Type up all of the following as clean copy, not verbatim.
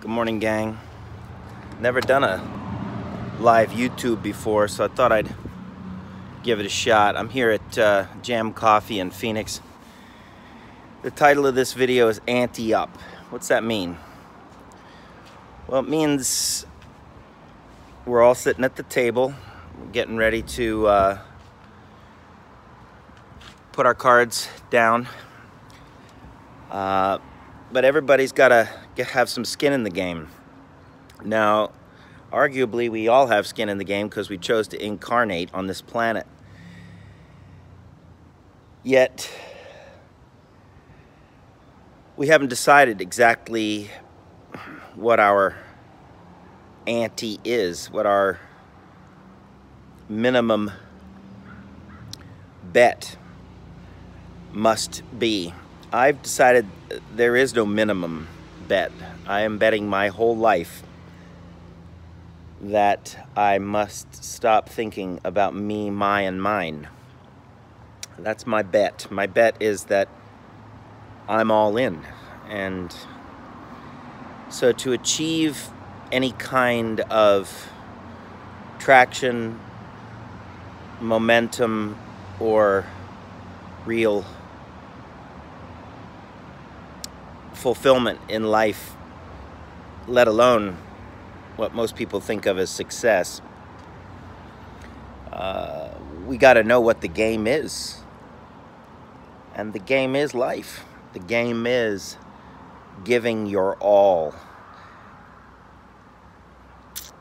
Good morning, gang. Never done a live YouTube before, so I thought I'd give it a shot. I'm here at Jam Coffee in Phoenix. The title of this video is Ante-up. What's that mean? Well, it means we're all sitting at the table, getting ready to put our cards down. But everybody's got to have some skin in the game. Now, arguably, we all have skin in the game because we chose to incarnate on this planet. Yet, we haven't decided exactly what our ante is, what our minimum bet must be. I've decided there is no minimum bet. I am betting my whole life that I must stop thinking about me, my, and mine. That's my bet. My bet is that I'm all in. And so to achieve any kind of traction, momentum, or real fulfillment in life, let alone what most people think of as success, we got to know what the game is. And the game is life. The game is giving your all.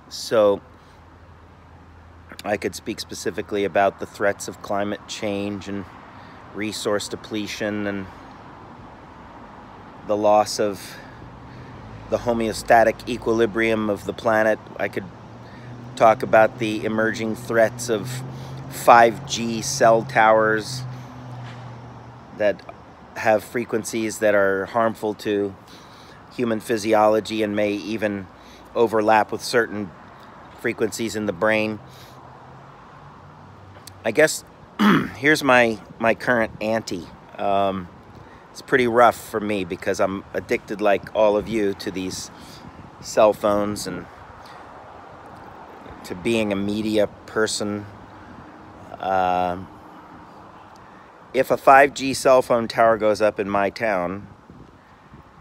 So I could speak specifically about the threats of climate change and resource depletion and the loss of the homeostatic equilibrium of the planet. I could talk about the emerging threats of 5G cell towers that have frequencies that are harmful to human physiology and may even overlap with certain frequencies in the brain. I guess here's my current ante. It's pretty rough for me because I'm addicted, like all of you, to these cell phones and to being a media person. If a 5G cell phone tower goes up in my town,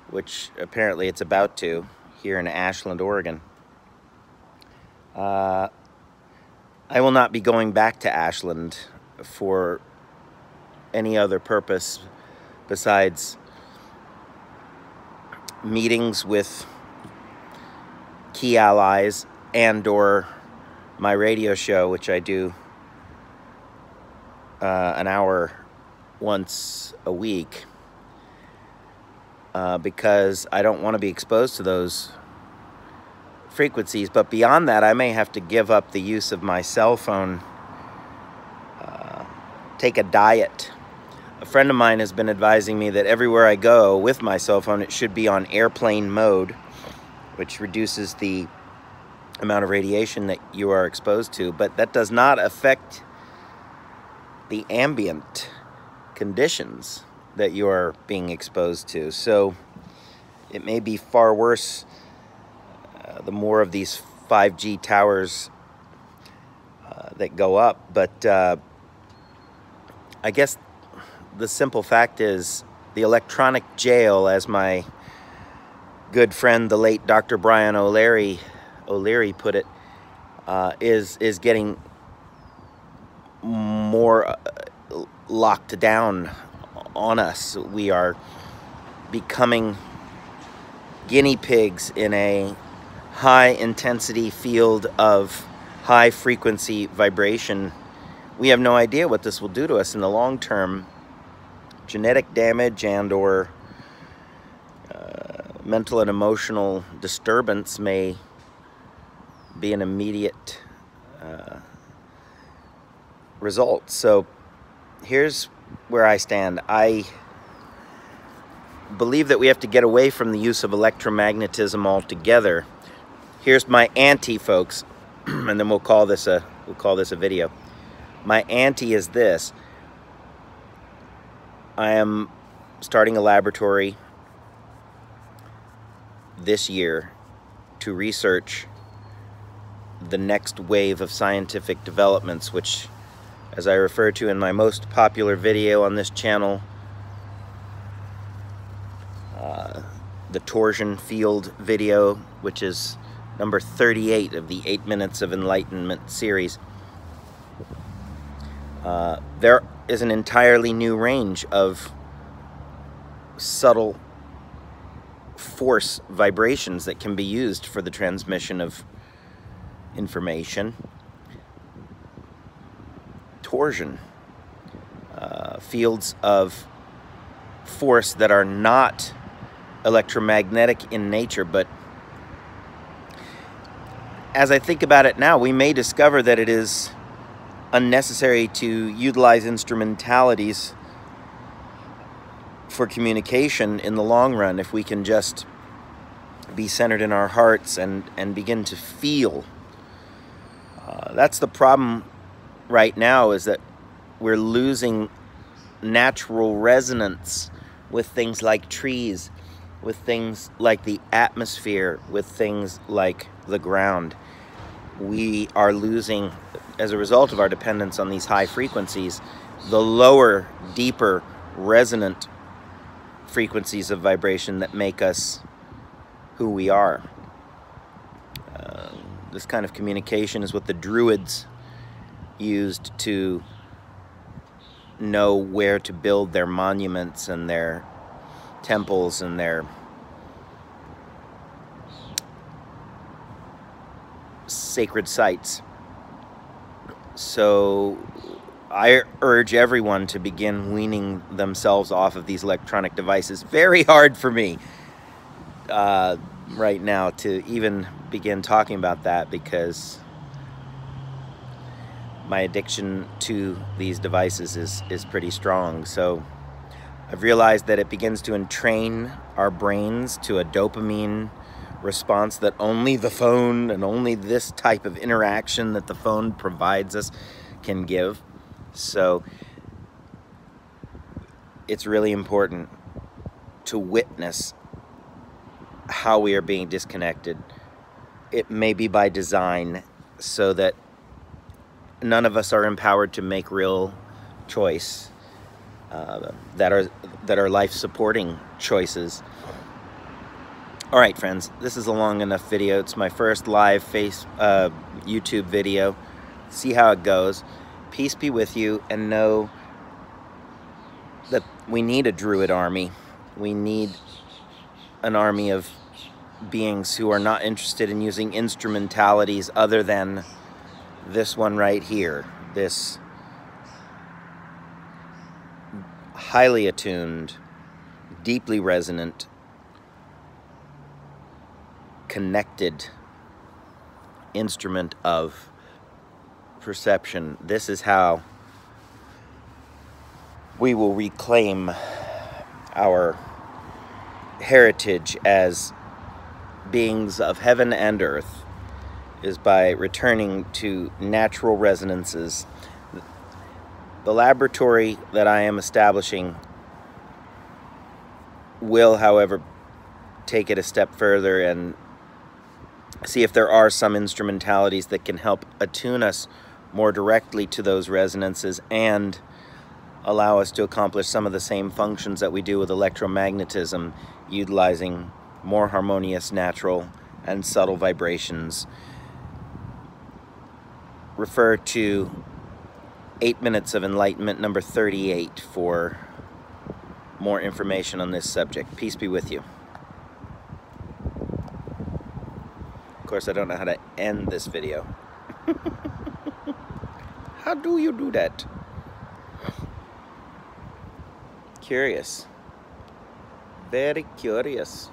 which apparently it's about to, here in Ashland, Oregon, I will not be going back to Ashland for any other purpose besides meetings with key allies and/or my radio show, which I do an hour once a week, because I don't want to be exposed to those frequencies. But beyond that, I may have to give up the use of my cell phone, take a diet. A friend of mine has been advising me that everywhere I go with my cell phone, it should be on airplane mode, which reduces the amount of radiation that you are exposed to. But that does not affect the ambient conditions that you are being exposed to. So it may be far worse the more of these 5G towers that go up. But I guess the simple fact is the electronic jail, as my good friend, the late Dr. Brian O'Leary put it, is getting more locked down on us. We are becoming guinea pigs in a high-intensity field of high-frequency vibration. We have no idea what this will do to us in the long term. Genetic damage and/or mental and emotional disturbance may be an immediate result. So here's where I stand. I believe that we have to get away from the use of electromagnetism altogether. Here's my ante, folks, and then we'll call this a video. My ante is this. I am starting a laboratory this year to research the next wave of scientific developments, which, as I refer to in my most popular video on this channel, the torsion field video, which is number 38 of the 8 Minutes of Enlightenment series. There is an entirely new range of subtle force vibrations that can be used for the transmission of information. Torsion, fields of force that are not electromagnetic in nature, but as I think about it now, we may discover that it is unnecessary to utilize instrumentalities for communication in the long run if we can just be centered in our hearts and begin to feel. That's the problem right now, is that we're losing natural resonance with things like trees, with things like the atmosphere, with things like the ground. We are losing, as a result of our dependence on these high frequencies, the lower, deeper, resonant frequencies of vibration that make us who we are. This kind of communication is what the Druids used to know where to build their monuments and their temples and their sacred sites. So I urge everyone to begin weaning themselves off of these electronic devices. Very hard for me right now to even begin talking about that, because my addiction to these devices is pretty strong. So I've realized that it begins to entrain our brains to a dopamine response that only the phone and only this type of interaction that the phone provides us can give. So it's really important to witness how we are being disconnected. It may be by design, so that none of us are empowered to make real choice that are life-supporting choices. All right, friends, this is a long enough video. It's my first live YouTube video. See how it goes. Peace be with you, and know that we need a Druid army. We need an army of beings who are not interested in using instrumentalities other than this one right here, this highly attuned, deeply resonant, connected instrument of perception. This is how we will reclaim our heritage as beings of heaven and earth, is by returning to natural resonances. The laboratory that I am establishing will, however, take it a step further and see if there are some instrumentalities that can help attune us more directly to those resonances and allow us to accomplish some of the same functions that we do with electromagnetism, utilizing more harmonious, natural, and subtle vibrations. Refer to 8 Minutes of Enlightenment number 38 for more information on this subject. Peace be with you. Of course, I don't know how to end this video. How do you do that? Curious. Very curious.